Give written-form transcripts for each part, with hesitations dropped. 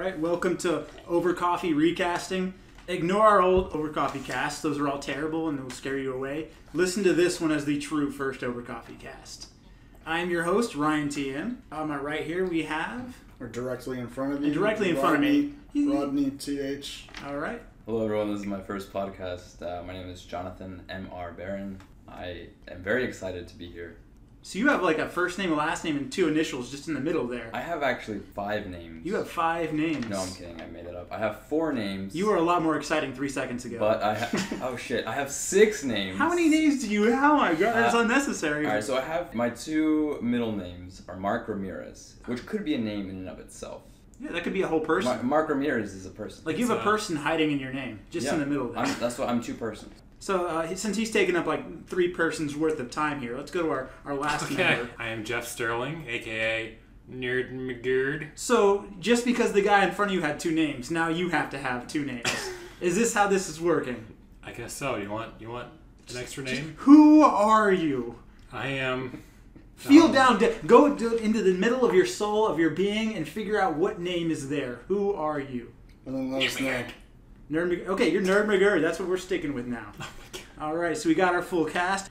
right, welcome to Over Coffee Recasting. Ignore our old Over Coffee casts. Those are all terrible and they'll scare you away. Listen to this one as the true first Over Coffee cast. I'm your host, Ryan TM. On my right here we have... Or directly in front of you. Directly in front of me. Rodney TH. All right. Hello everyone, this is my first podcast. My name is Jonathan M.R. Barron. I am very excited to be here. So you have like a first name, a last name, and two initials just in the middle there. I have actually 5 names. You have 5 names. No, I'm kidding. I made it up. I have 4 names. You were a lot more exciting 3 seconds ago. But I have... oh shit, I have 6 names. How many names do you have? Oh my god, that's unnecessary. Alright, so I have... My 2 middle names are Mark Ramirez, which could be a name in and of itself. Yeah, that could be a whole person. Mark Ramirez is a person. Like you have a person hiding in your name, just in the middle there. That's what I'm 2 persons. So since he's taken up like 3 persons worth of time here, let's go to our last member. I am Jeff Sterling, aka Nerd McGurd. So just because the guy in front of you had 2 names, now you have to have 2 names. Is this how this is working? I guess so. You want an extra name? Who are you? I am... Feel down. Go into the middle of your soul, of your being, and figure out what name is there. Who are you? And then let us know. Okay, you're Nerd McGurd. That's what we're sticking with now. Oh my god. All right, so we got our full cast.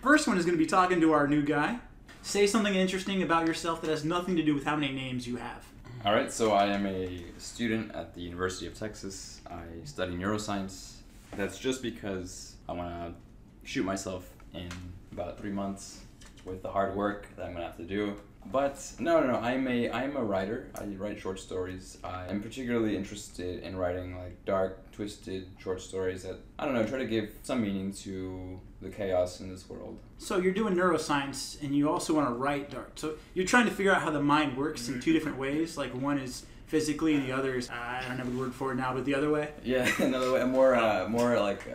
First one is going to be talking to our new guy. Say something interesting about yourself that has nothing to do with how many names you have. Alright, so I am a student at the University of Texas. I study neuroscience. That's just because I want to shoot myself in about 3 months with the hard work that I'm going to have to do. But no, I'm a writer. I write short stories. I'm particularly interested in writing like dark, twisted short stories that, I don't know, try to give some meaning to the chaos in this world. So you're doing neuroscience and you also want to write dark. So you're trying to figure out how the mind works in 2 different ways. Like one is physically and the other is, I don't have the word for it now, but the other way? Yeah, another way, more like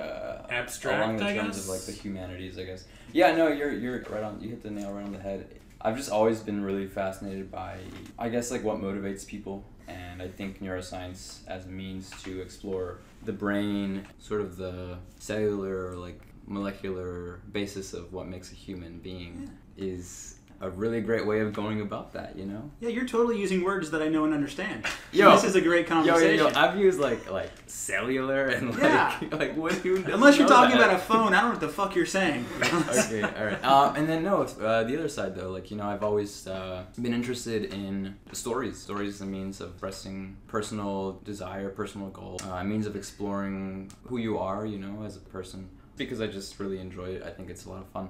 abstract, along the I terms guess? of like the humanities, I guess. Yeah, no, you're right on. You hit the nail right on the head. I've just always been really fascinated by, I guess, like what motivates people, and I think neuroscience as a means to explore the brain, sort of the cellular, like molecular basis of what makes a human being, is a really great way of going about that, you know? Yeah, you're totally using words that I know and understand. Yo, this is a great conversation. Yo, I've used like cellular and like, yeah. like what do you Unless you're talking that? about a phone, I don't know what the fuck you're saying. Okay, alright. And then the other side though, like, you know, I've always been interested in stories. Stories as a means of expressing personal desire, personal goal, a means of exploring who you are, you know, as a person. Because I just really enjoy it. I think it's a lot of fun.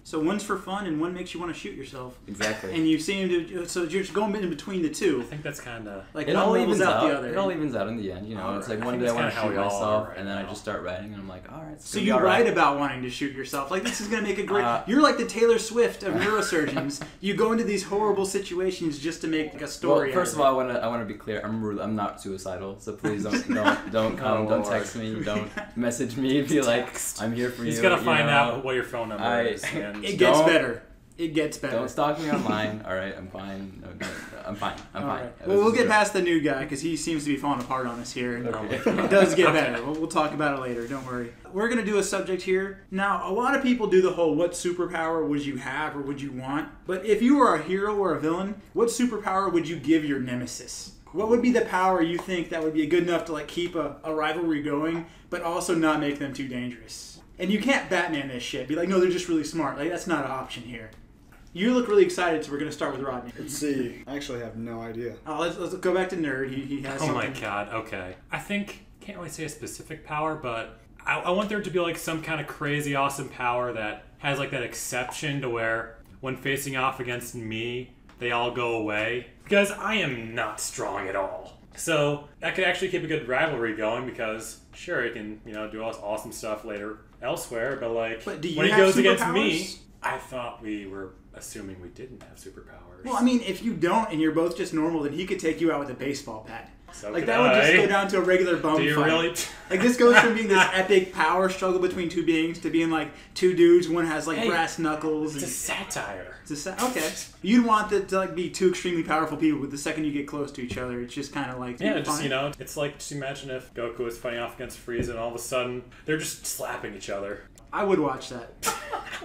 So one's for fun and one makes you want to shoot yourself. Exactly. And you seem to, so you're just going in between the 2. I think that's kind of... Like it one all levels evens out the other. It all evens out in the end, you know. All it's right. like I one think day I that's want to kinda shoot how we all myself, are right and then I now. just start writing, and I'm like, all right. So you write about wanting to shoot yourself. Like, this is going to make a great... you're like the Taylor Swift of neurosurgeons. You go into these horrible situations just to make like a story. Well, first of all, I want to be clear. I'm not suicidal, so please don't text me, don't message me. Be like, I'm here for you. He's got to find know? out what your phone number is. And It gets better. It gets better. Don't stalk me online. All right, I'm fine. No, I'm fine. I'm fine. Right. Well, we'll get past the new guy because he seems to be falling apart on us here. And Okay. it does get better. We'll talk about it later. Don't worry. We're going to do a subject here. Now, a lot of people do the whole what superpower would you have or would you want? But if you were a hero or a villain, what superpower would you give your nemesis? What would be the power you think that would be good enough to like keep a rivalry going, but also not make them too dangerous? And you can't Batman this shit. Be like, no, they're just really smart. Like, that's not an option here. You look really excited, so we're going to start with Rodney. Let's see. I actually have no idea. Let's go back to Nerd. He has oh something. my god, okay. I think, can't really say a specific power, but I want there to be like some kind of crazy awesome power that has like that exception to where when facing off against me, they all go away. Because I am not strong at all. So that could actually keep a good rivalry going because sure, it can, you know, do all this awesome stuff later elsewhere, but like But do you when he have goes against superpowers? me, I thought we were assuming we didn't have superpowers. Well, I mean, if you don't and you're both just normal, then he could take you out with a baseball bat. So Like, could that would just I. go down to a regular bum Do you fight. really? Like, this goes from being this epic power struggle between 2 beings to being, like, 2 dudes. One has, like, Hey, brass knuckles. It's a And satire. okay. You'd want it to, like, be 2 extremely powerful people, but the second you get close to each other, it's just kind of like... Yeah, just, fine. you know, it's like, just imagine if Goku was fighting off against Frieza and all of a sudden they're just slapping each other. I would watch that.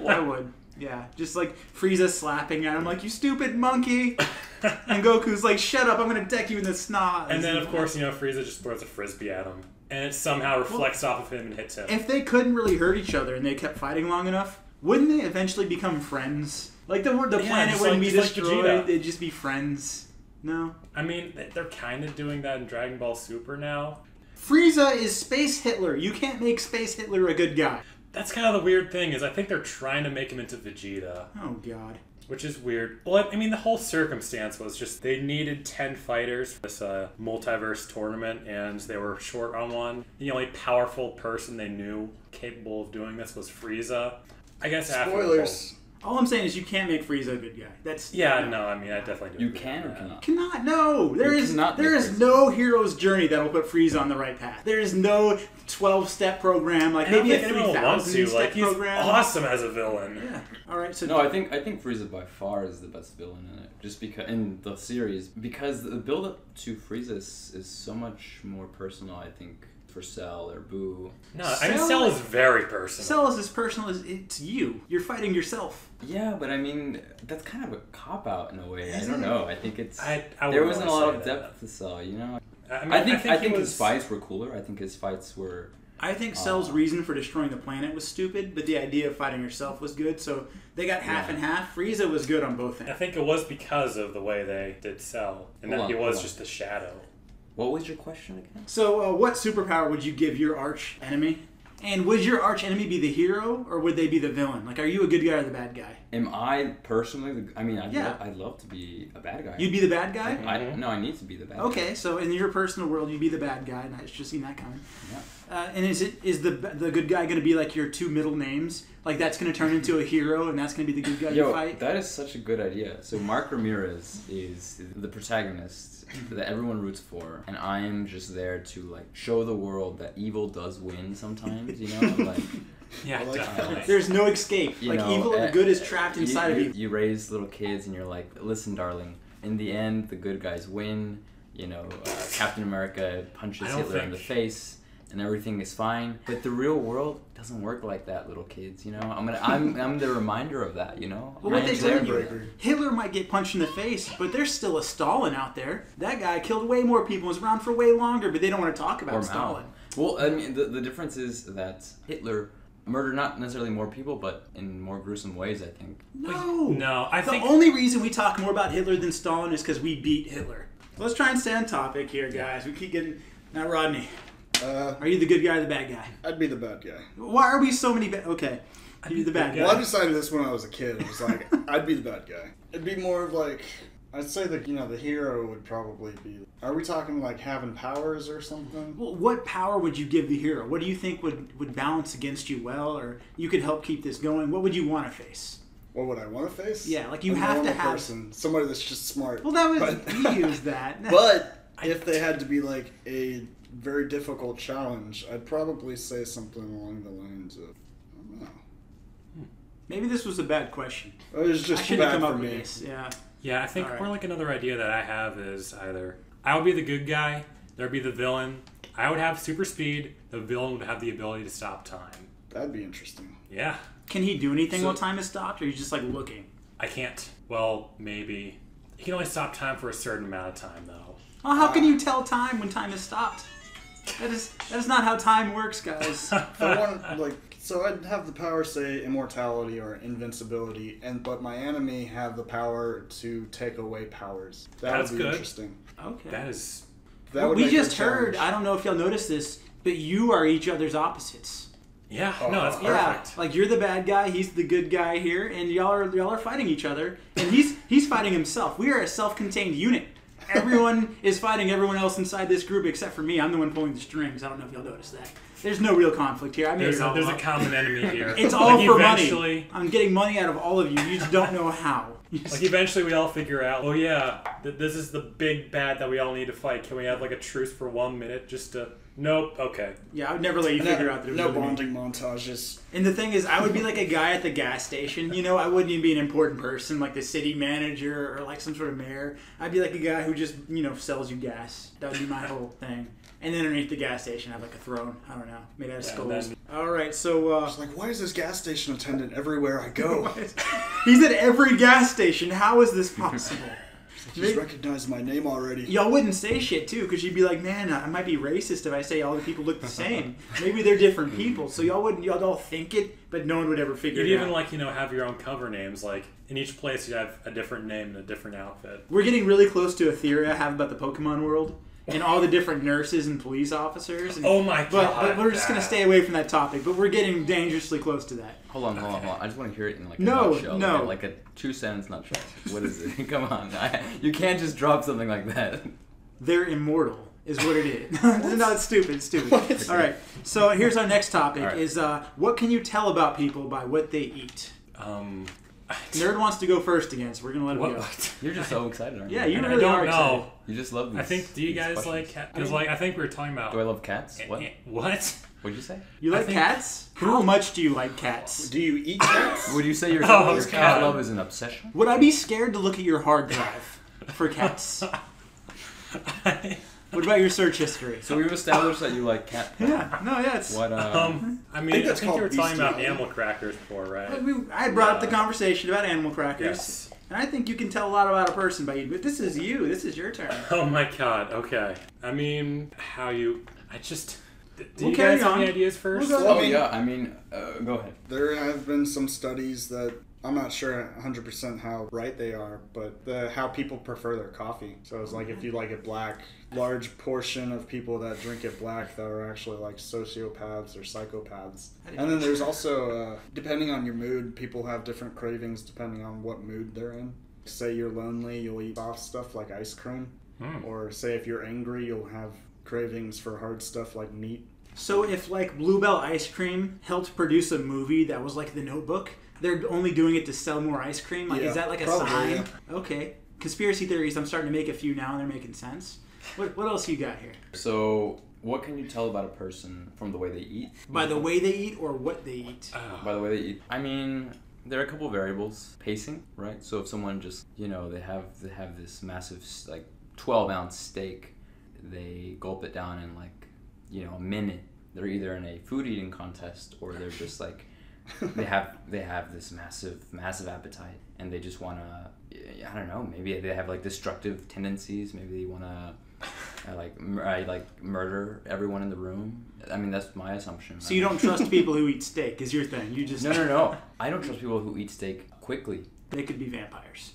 I would. Yeah, just like Frieza slapping at him like, you stupid monkey! And Goku's like, shut up, I'm gonna deck you in the snot. And then, of course, Frieza just throws a frisbee at him. And it somehow reflects off of him and hits him. If they couldn't really hurt each other and they kept fighting long enough, wouldn't they eventually become friends? Like, the planet wouldn't be destroyed, Vegeta. they'd just be friends. No? I mean, they're kind of doing that in Dragon Ball Super now. Frieza is Space Hitler. You can't make Space Hitler a good guy. That's kind of the weird thing, is I think they're trying to make him into Vegeta. Oh, God. Which is weird. Well, I mean, the whole circumstance was just they needed 10 fighters for this multiverse tournament, and they were short on one. The only powerful person they knew capable of doing this was Frieza. I guess Spoilers. All I'm saying is you can't make Frieza a good guy. That's Yeah, no, I mean, I definitely do. You agree can with or that. cannot? Cannot. No. There is cannot make Frieza. no hero's journey that will put Frieza on the right path. There is no 12-step program, like I don't maybe a think anyone will want to. 3,000-step Like, he's program. awesome as a villain. Yeah. All right. So No, I think Frieza by far is the best villain in it. Just because in the series, because the build up to Frieza is so much more personal. I think for Cell or Boo. No, I mean, Cell is very personal. Cell is as personal as it's you. You're fighting yourself. Yeah, but I mean that's kind of a cop out in a way. Is I don't it? know. I think it's I there wouldn't wasn't a wanna lot say of that. depth to Cell. You know. I mean, I think he his was- fights were cooler. I think his fights were. I think Cell's reason for destroying the planet was stupid, but the idea of fighting yourself was good. So they got half and half. Frieza was good on both I ends. think it was because of the way they did Cell, and Hold that on, he was hold on. just a shadow. What was your question again? So what superpower would you give your arch enemy? And would your arch enemy be the hero or would they be the villain? Like, are you a good guy or the bad guy? Am I personally? I mean, Yeah. I'd love to be a bad guy. You'd be the bad guy? No, I need to be the bad guy. Okay, so in your personal world, you'd be the bad guy, and I just seen that coming. Yeah. And is the good guy going to be like your two middle names? Like that's going to turn into a hero, and that's going to be the good guy you Yo, fight? that is such a good idea. So Mark Ramirez is the protagonist that everyone roots for, and I am just there to like show the world that evil does win sometimes. You know, like Yeah, I like definitely. There's no escape. you Like know, evil and good is trapped inside of you. You raise little kids, and you're like, listen, darling. In the end, the good guys win. You know, Captain America punches I don't Hitler in the think- face. And everything is fine, but the real world doesn't work like that, little kids. You know, I'm the reminder of that. You know, Well, what I they am tell there. you, Breaker. Hitler might get punched in the face, but there's still a Stalin out there. That guy killed way more people, was around for way longer, but they don't want to talk Or about Mao. Stalin. Well, I mean, the difference is that Hitler murdered not necessarily more people, but in more gruesome ways, I think. No. No, I The think only reason we talk more about Hitler than Stalin is because we beat Hitler. So let's try and stay on topic here, guys. We keep getting... Now, Rodney, are you the good guy or the bad guy? I'd be the bad guy. Why are we so many... Okay, you're the bad Yeah. Well, I guy. decided this when I was a kid. It was like, I'd be the bad guy. It'd be more of like, I'd say that, the hero would probably be... Are we talking like having powers or something? Well, what power would you give the hero? What do you think would balance against you well, or you could help keep this going? What would you want to face? What would I want to face? Yeah, like you A have to normal have... person, somebody that's just smart. Well, that was... But- We used that. But if they had to be like a very difficult challenge, I'd probably say something along the lines of, I don't know. Maybe this was a bad question. It was I just should have bad come for up with me. this. Yeah. Yeah, I think Alright. more like another idea that I have is either I would be the good guy, there'd be the villain. I would have super speed, the villain would have the ability to stop time. That'd be interesting. Yeah, Can he do anything So- while time is stopped, or are you just like looking? I can't. Well, maybe. He can only stop time for a certain amount of time, though. Oh, how can you tell time when time is stopped? That is not how time works, guys. If I want, so I'd have the power, say, immortality or invincibility, but my enemy have the power to take away powers. That That's would be good. interesting. Okay. That is. That would we make it a just heard. challenge. I don't know if y'all noticed this, but you are each other's opposites. Yeah, no, that's perfect. Yeah, like you're the bad guy, he's the good guy here, and y'all are fighting each other, and he's fighting himself. We are a self-contained unit. Everyone is fighting everyone else inside this group except for me. I'm the one pulling the strings. I don't know if y'all noticed that. There's no real conflict here. I made There's it all a up. common enemy here. It's all Like, for eventually, money. I'm getting money out of all of you. You just don't know how. You just- Like eventually, we all figure out. Oh yeah, this is the big bad that we all need to fight. Can we have like a truce for 1 minute just to Nope. Okay. Yeah, I would never let you figure out that it was no really me. bonding montages. And the thing is, I would be like a guy at the gas station. You know, I wouldn't even be an important person like the city manager or like some sort of mayor. I'd be like a guy who just, you know, sells you gas. That would be my whole thing. And then underneath the gas station, I have like a throne. I don't know. Made out of skulls. then- All right, so... It's like, why is this gas station attendant everywhere I go? he's at every gas station. How is this possible? He's recognized my name already. Y'all wouldn't say shit, too, because you'd be like, man, I might be racist if I say all the people look the same. Maybe they're different people. So y'all all think it, but no one would ever figure You'd it even out. like, you know, have your own cover names. Like in each place you'd have a different name and a different outfit. We're getting really close to a theory I have about the Pokemon world and all the different nurses and police officers. And, Oh my but god. we're just going to stay away from that topic, but we're getting dangerously close to that. Hold on. I just want to hear it in like a No, nutshell. no. Like a 2-sentence nutshell. What is it? Come on. You can't just drop something like that. They're immortal, is what it is. No, it's stupid. It's stupid. All right, so here's our next topic: All right. is what can you tell about people by what they eat? Nerd wants to go first again, so we're gonna let him go. What? You're just so excited, aren't you? Yeah, you I really don't are know. excited. You just love these. I think. Do you these guys questions. like cats? Because like I think we were talking about. Do I love cats? What? What? What'd you say? You I like think- cats? How much do you like cats? Do you eat cats? Would you say your, Oh, your God. cat love is an obsession? Would I be scared to look at your hard drive for cats? What about your search history? So we've established that you like cat. Yeah, no, yeah, it's. What? I mean, think I that's think you were called talking about bestiality. animal crackers before, right? I brought up the conversation about animal crackers, Yes. and I think you can tell a lot about a person by you. But this is you. This is your turn. Oh my god. Okay. I mean, how you? I just. Do We'll you carry guys have on. any ideas first? We'll go- Oh I mean- yeah. I mean, go ahead. There have been some studies that I'm not sure 100% how right they are, but how people prefer their coffee. So it's like if you like it black, large portion of people that drink it black that are actually like sociopaths or psychopaths. And then there's also, depending on your mood, people have different cravings depending on what mood they're in. Say you're lonely, you'll eat soft stuff like ice cream. Or say if you're angry, you'll have cravings for hard stuff like meat. So if like Bluebell ice cream helped produce a movie that was like The Notebook, they're only doing it to sell more ice cream. Like, Yeah, is that like a probably, sign? yeah. Okay. Conspiracy theories. I'm starting to make a few now, and they're making sense. What else you got here? So, what can you tell about a person from the way they eat? By the way they eat or what they eat? By the way they eat. I mean, there are a couple variables. Pacing, right? So if someone just, you know, they have this massive like 12-ounce steak, they gulp it down in like, you know, a minute. They're either in a food eating contest or they're just like they have this massive appetite and they just want to, I don't know, maybe they have like destructive tendencies. Maybe they want to like murder everyone in the room. I mean, that's my assumption. So you don't trust people who eat steak is your thing. You just No. I don't trust people who eat steak quickly. They could be vampires.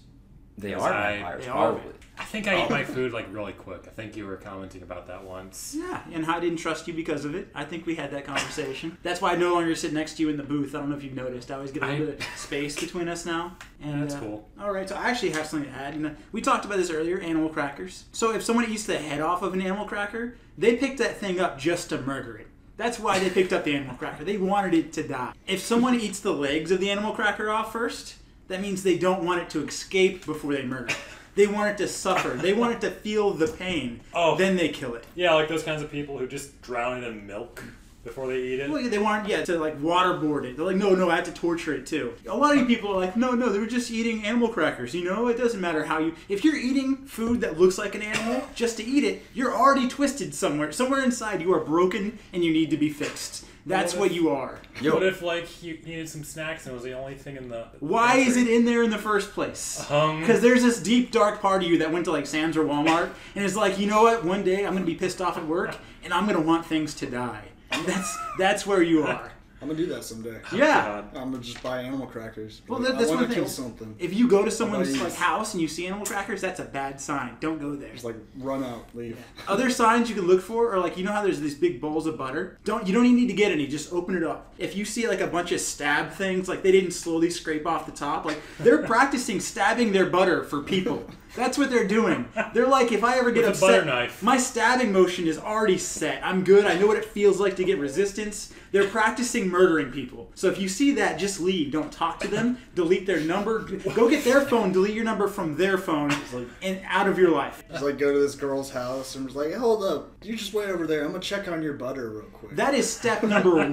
They Yes, are I- vampires, they are. probably. I think I eat my food like really quick. I think you were commenting about that once. Yeah, and I didn't trust you because of it. I think we had that conversation. That's why I no longer sit next to you in the booth. I don't know if you've noticed. I always get a little bit of space between us now. And That's cool. All right, so I actually have something to add. You know, we talked about this earlier, animal crackers. So if someone eats the head off of an animal cracker, they picked that thing up just to murder it. That's why they picked up the animal cracker. They wanted it to die. If someone eats the legs of the animal cracker off first, that means they don't want it to escape before they murder it. They want it to suffer. They want it to feel the pain. Oh. Then they kill it. Yeah, like those kinds of people who just drown it in milk before they eat it. Well, they want, to like waterboard it. They're like, no, I have to torture it too. A lot of you people are like, no, they were just eating animal crackers. You know, it doesn't matter how you. If you're eating food that looks like an animal just to eat it, you're already twisted somewhere. Somewhere inside, you are broken and you need to be fixed. That's what you are. What if like you needed some snacks and it was the only thing in the Why is it in there in the first place? Because there's this deep, dark part of you that went to like Sam's or Walmart and is like, you know what? One day I'm going to be pissed off at work and I'm going to want things to die. And that's where you are. I'm gonna do that someday. Yeah. I'm gonna just buy animal crackers. Well, Like, that's I one want to thing. kill something. If you go to someone's Nobody's- like house and you see animal crackers, that's a bad sign. Don't go there. Just like run out, leave. Other signs you can look for are like, you know how there's these big bowls of butter? You don't even need to get any, just open it up. If you see like a bunch of stab things, like they didn't slowly scrape off the top, like they're practicing stabbing their butter for people. That's what they're doing. They're like, if I ever get With a butter upset, knife. my stabbing motion is already set. I'm good. I know what it feels like to get resistance. They're practicing murdering people. So if you see that, just leave. Don't talk to them. Delete their number. Go get their phone. Delete your number from their phone and out of your life. Just like go to this girl's house and was like, hold up, you just wait over there. I'm gonna check on your butter real quick. That is step number 1.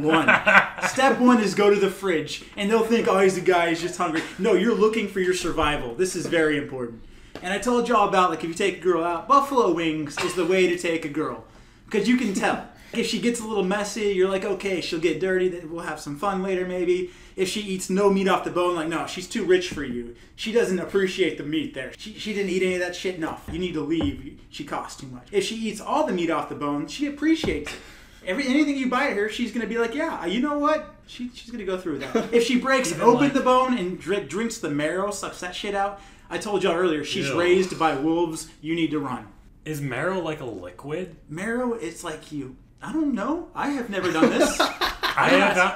Step 1 is go to the fridge, and they'll think, oh, he's a guy, he's just hungry. No, you're looking for your survival. This is very important. And I told y'all about, like, if you take a girl out, buffalo wings is the way to take a girl. Because you can tell. If she gets a little messy, you're like, okay, she'll get dirty, then we'll have some fun later maybe. If she eats no meat off the bone, like, no, she's too rich for you. She doesn't appreciate the meat there. She didn't eat any of that shit. No, you need to leave. She costs too much. If she eats all the meat off the bone, she appreciates it. Anything you buy her, she's going to be like, yeah, you know what? She's going to go through that. If she breaks open the bone and drinks the marrow, sucks that shit out, I told y'all earlier, she's raised by wolves. You need to run. Is marrow like a liquid? Marrow, it's like you. I don't know. I have never done this. I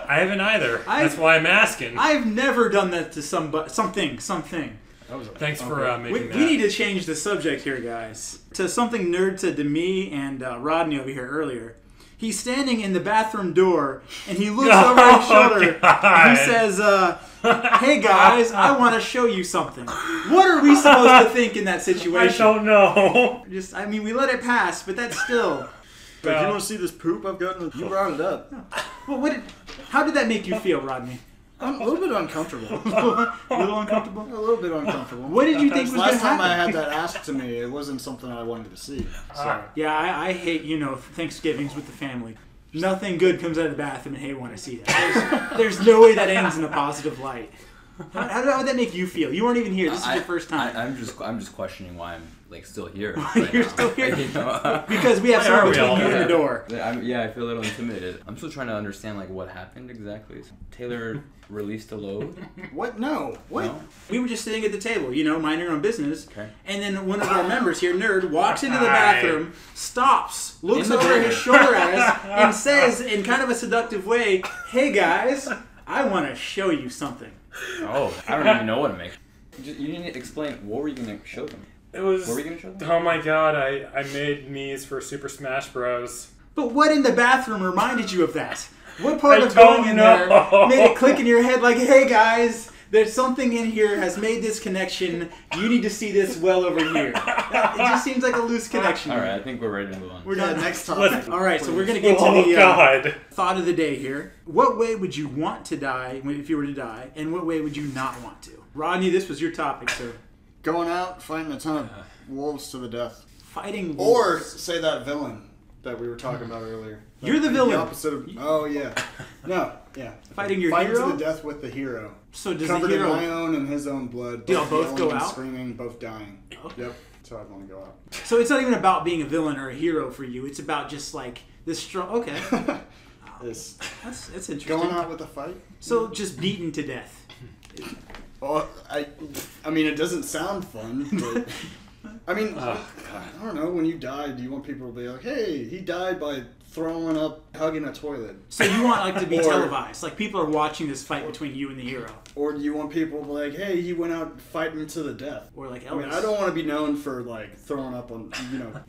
haven't either. That's why I'm asking. I've never done that to something. Thanks for making We that. need to change the subject here, guys. To something Nerd said to me and Rodney over here earlier. He's standing in the bathroom door, and he looks over his shoulder, and he says, hey guys, I want to show you something. What are we supposed to think in that situation? I don't know. We let it pass, but that's still... But you want to see this poop I've gotten? You brought it up. Well, how did that make you feel, Rodney? I'm a little bit uncomfortable. A little uncomfortable? A little bit uncomfortable. What did you think was going to Last time happen? I had that asked to me, it wasn't something I wanted to see. So. Yeah, I hate, Thanksgivings with the family. Nothing good comes out of the bathroom, and hey, want to see that. There's no way that ends in a positive light. How would that make you feel? You weren't even here. This is your first time. I'm just questioning why I'm still here. You're now. still here You know? because we have Why are someone we all between you and the here? door. I feel a little intimidated. I'm still trying to understand what happened exactly. Taylor released a load. What? No. What? No? We were just sitting at the table, minding our own business. Okay. And then one of our members here, Nerd, walks into the Hi. bathroom, stops, looks In the over bathroom. his shoulder at us, and says in kind of a seductive way, hey guys, I want to show you something. Oh, I don't even know what to make. You didn't explain. What were you gonna show them? It was. What were you gonna show them? Oh my god! I made Mii's for Super Smash Bros. But what in the bathroom reminded you of that? What part I of going don't in know. there made it click in your head like, hey guys, there's something in here has made this connection. You need to see this well over here. It just seems like a loose connection. All right, I think we're ready to move on. We're Yeah, done. next topic. All right, so we're going to get to Oh the god! thought of the day here. What way would you want to die if you were to die, and what way would you not want to? Rodney, this was your topic, sir. Going out, fighting a ton of wolves to the death. Fighting Or wolves. say that villain that we were talking about earlier. You're the villain. The opposite of... Oh, yeah. No, yeah. Fighting your Fighting hero? to the death with the hero. So does Covered the in hero... my own and his own blood. Do y'all both yelling go and out? Screaming, both dying. Yep. So I'd want to go out. So it's not even about being a villain or a hero for you. It's about just like this strong... Okay. This That's interesting. going out with a fight. So just beaten to death. Well, I mean, it doesn't sound fun, but I mean, I don't know. When you die, do you want people to be like, "Hey, he died by throwing up, hugging a toilet," So you want to be Or- televised. Like people are watching this fight between you and the hero. or do you want people to be like, "Hey, he went out fighting to the death"? Or like I mean, Elvis. I don't want to be known for throwing up on,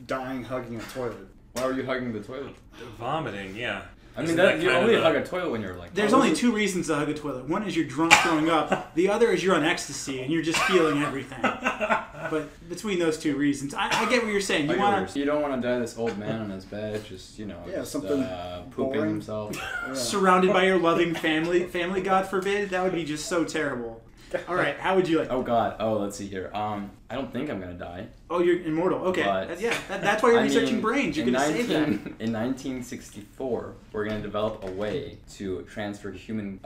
dying hugging a toilet. Why were you hugging the toilet? Vomiting, yeah. I mean, Isn't that you kind only of hug a toilet when you're like. There's oh, only two reasons to hug a toilet. One is you're drunk throwing up. The other is you're on ecstasy and you're just feeling everything. But between those two reasons, I get what you're saying. You want to You don't want to die this old man on his bed, just something pooping boring. himself. Yeah. surrounded by your loving family, God forbid. That would be just so terrible. All right, how would you like? Oh God. Oh, let's see here. I don't think I'm gonna die. Oh, you're immortal. Okay, But- that's why you're I researching mean, brains. You're in gonna save that. In 1964, we're gonna develop a way to transfer human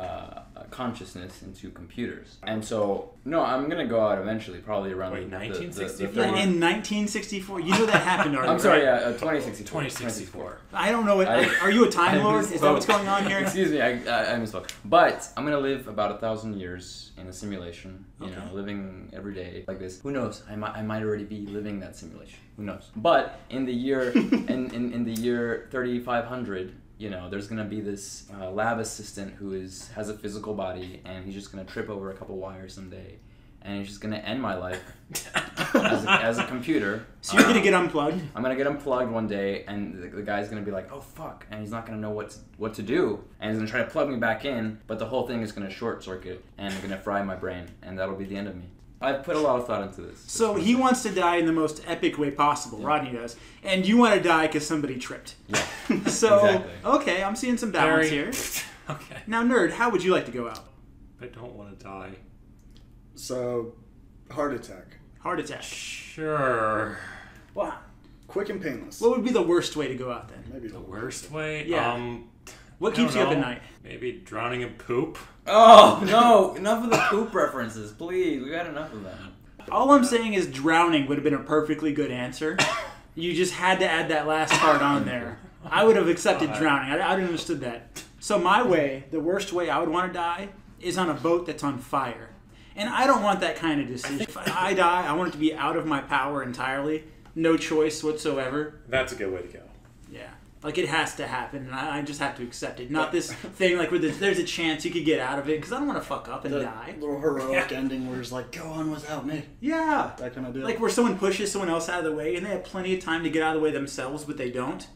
consciousness into computers. And so, no, I'm gonna go out eventually, probably around Wait, the 1964? Yeah, 30 in 1964, you know that happened already. I'm sorry, right? yeah, 2064. 2064. I don't know what. I- Are you a time I lord? Is that what's misspoke. going on here? Excuse me, I misspoke. But I'm gonna live about 1,000 years in a simulation. You know, living every day like this. Who knows? I might already be living that simulation. Who knows? But in the year in the year 3500, there's gonna be this lab assistant who has a physical body, and he's just gonna trip over a couple wires someday, and he's just gonna end my life. as a computer. So you're gonna get unplugged. I'm gonna get unplugged one day, and the guy's gonna be like, "Oh fuck," and he's not gonna know what to do, and he's gonna try to plug me back in, but the whole thing is gonna short circuit and gonna fry my brain, and that'll be the end of me. I've put a lot of thought into this. So he wants to die in the most epic way possible. Rodney does, and you want to die because somebody tripped. Yeah. So Exactly. okay, I'm seeing some balance Very- here. Okay. Now, nerd, how would you like to go out? I don't want to die. So, heart attack. Heart attack. Sure. Wow. Quick and painless. What would be the worst way to go out then? Maybe The worst way? Yeah. What I keeps you don't up at know. night? Maybe drowning in poop. Oh no! Enough of the poop references, please. We've had enough of them. All I'm saying is drowning would have been a perfectly good answer. You just had to add that last part on there. I would have accepted drowning. I would have understood that. So my way, the worst way I would want to die, is on a boat that's on fire. And I don't want that kind of decision. If I die, I want it to be out of my power entirely. No choice whatsoever. That's a good way to go. Yeah. Like, it has to happen, and I just have to accept it. Not this thing, like, where there's a chance you could get out of it, because I don't want to fuck up and the die. little heroic ending where it's like, go on without me. Yeah. That kind of deal. Like, where someone pushes someone else out of the way, and they have plenty of time to get out of the way themselves, but they don't.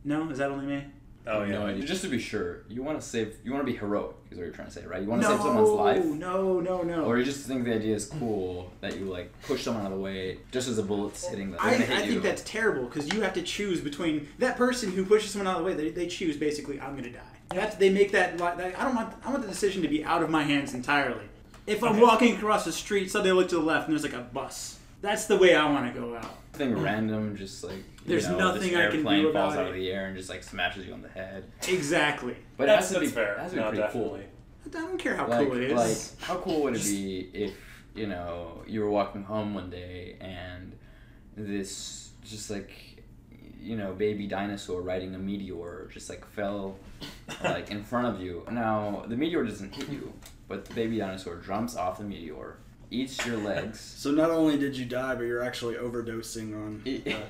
No? Is that only me? Oh, yeah. No idea. Just to be sure, you want to be heroic, is what you're trying to say, right? You want to save someone's life? No. Or you just think the idea is cool that you like push someone out of the way just as a bullet's hitting them. I They're gonna hit think you. that's terrible, because you have to choose between that person who pushes someone out of the way. They choose basically, I'm going to die. They make that. I want the decision to be out of my hands entirely. If I'm walking across the street, suddenly I look to the left and there's like a bus. That's the way I want to go out. Something random, just like There's nothing this I can do airplane about falls out it. of the air and just like smashes you on the head. Exactly. But That's it has to be fair. It has to be No, pretty definitely. cool. I don't care how Like, cool it is. like how cool would it be if you were walking home one day and this just like baby dinosaur riding a meteor just like fell like in front of you. Now the meteor doesn't hit you, but the baby dinosaur jumps off the meteor, eats your legs. So not only did you die, but you're actually overdosing on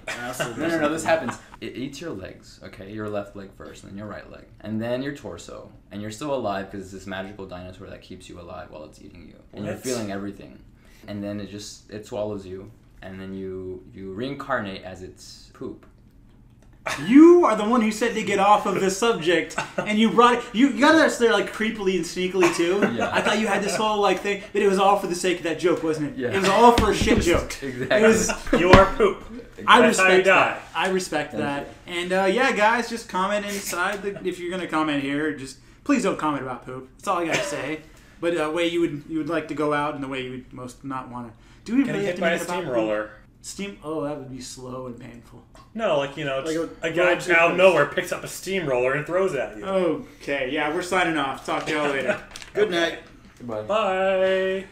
acid. No, this happens. It eats your legs, okay? Your left leg first, and then your right leg. And then your torso. And you're still alive because it's this magical dinosaur that keeps you alive while it's eating you. And you're What? feeling everything. And then it swallows you. And then you reincarnate as its poop. You are the one who said to get off of this subject, and you brought it. You got us there like creepily and sneakily too. Yeah. I thought you had this whole like thing, but it was all for the sake of that joke, wasn't it? Yeah. It was all for a shit joke. Exactly. It was. You are poop. I That's how you respect die. that. I respect Thank that. And yeah, guys, just comment inside. If you're gonna comment here, just please don't comment about poop. That's all I gotta say. But way you would like to go out, and the way you would most not want to. Do we Getting really have hit to by a make it about poop? steamroller. Steam? Oh, that would be slow and painful. No, like, just Like a guy robs your out of face. nowhere picks up a steamroller and throws it at you. Okay, yeah, we're signing off. Talk to y'all later. Good night. Goodbye. Bye.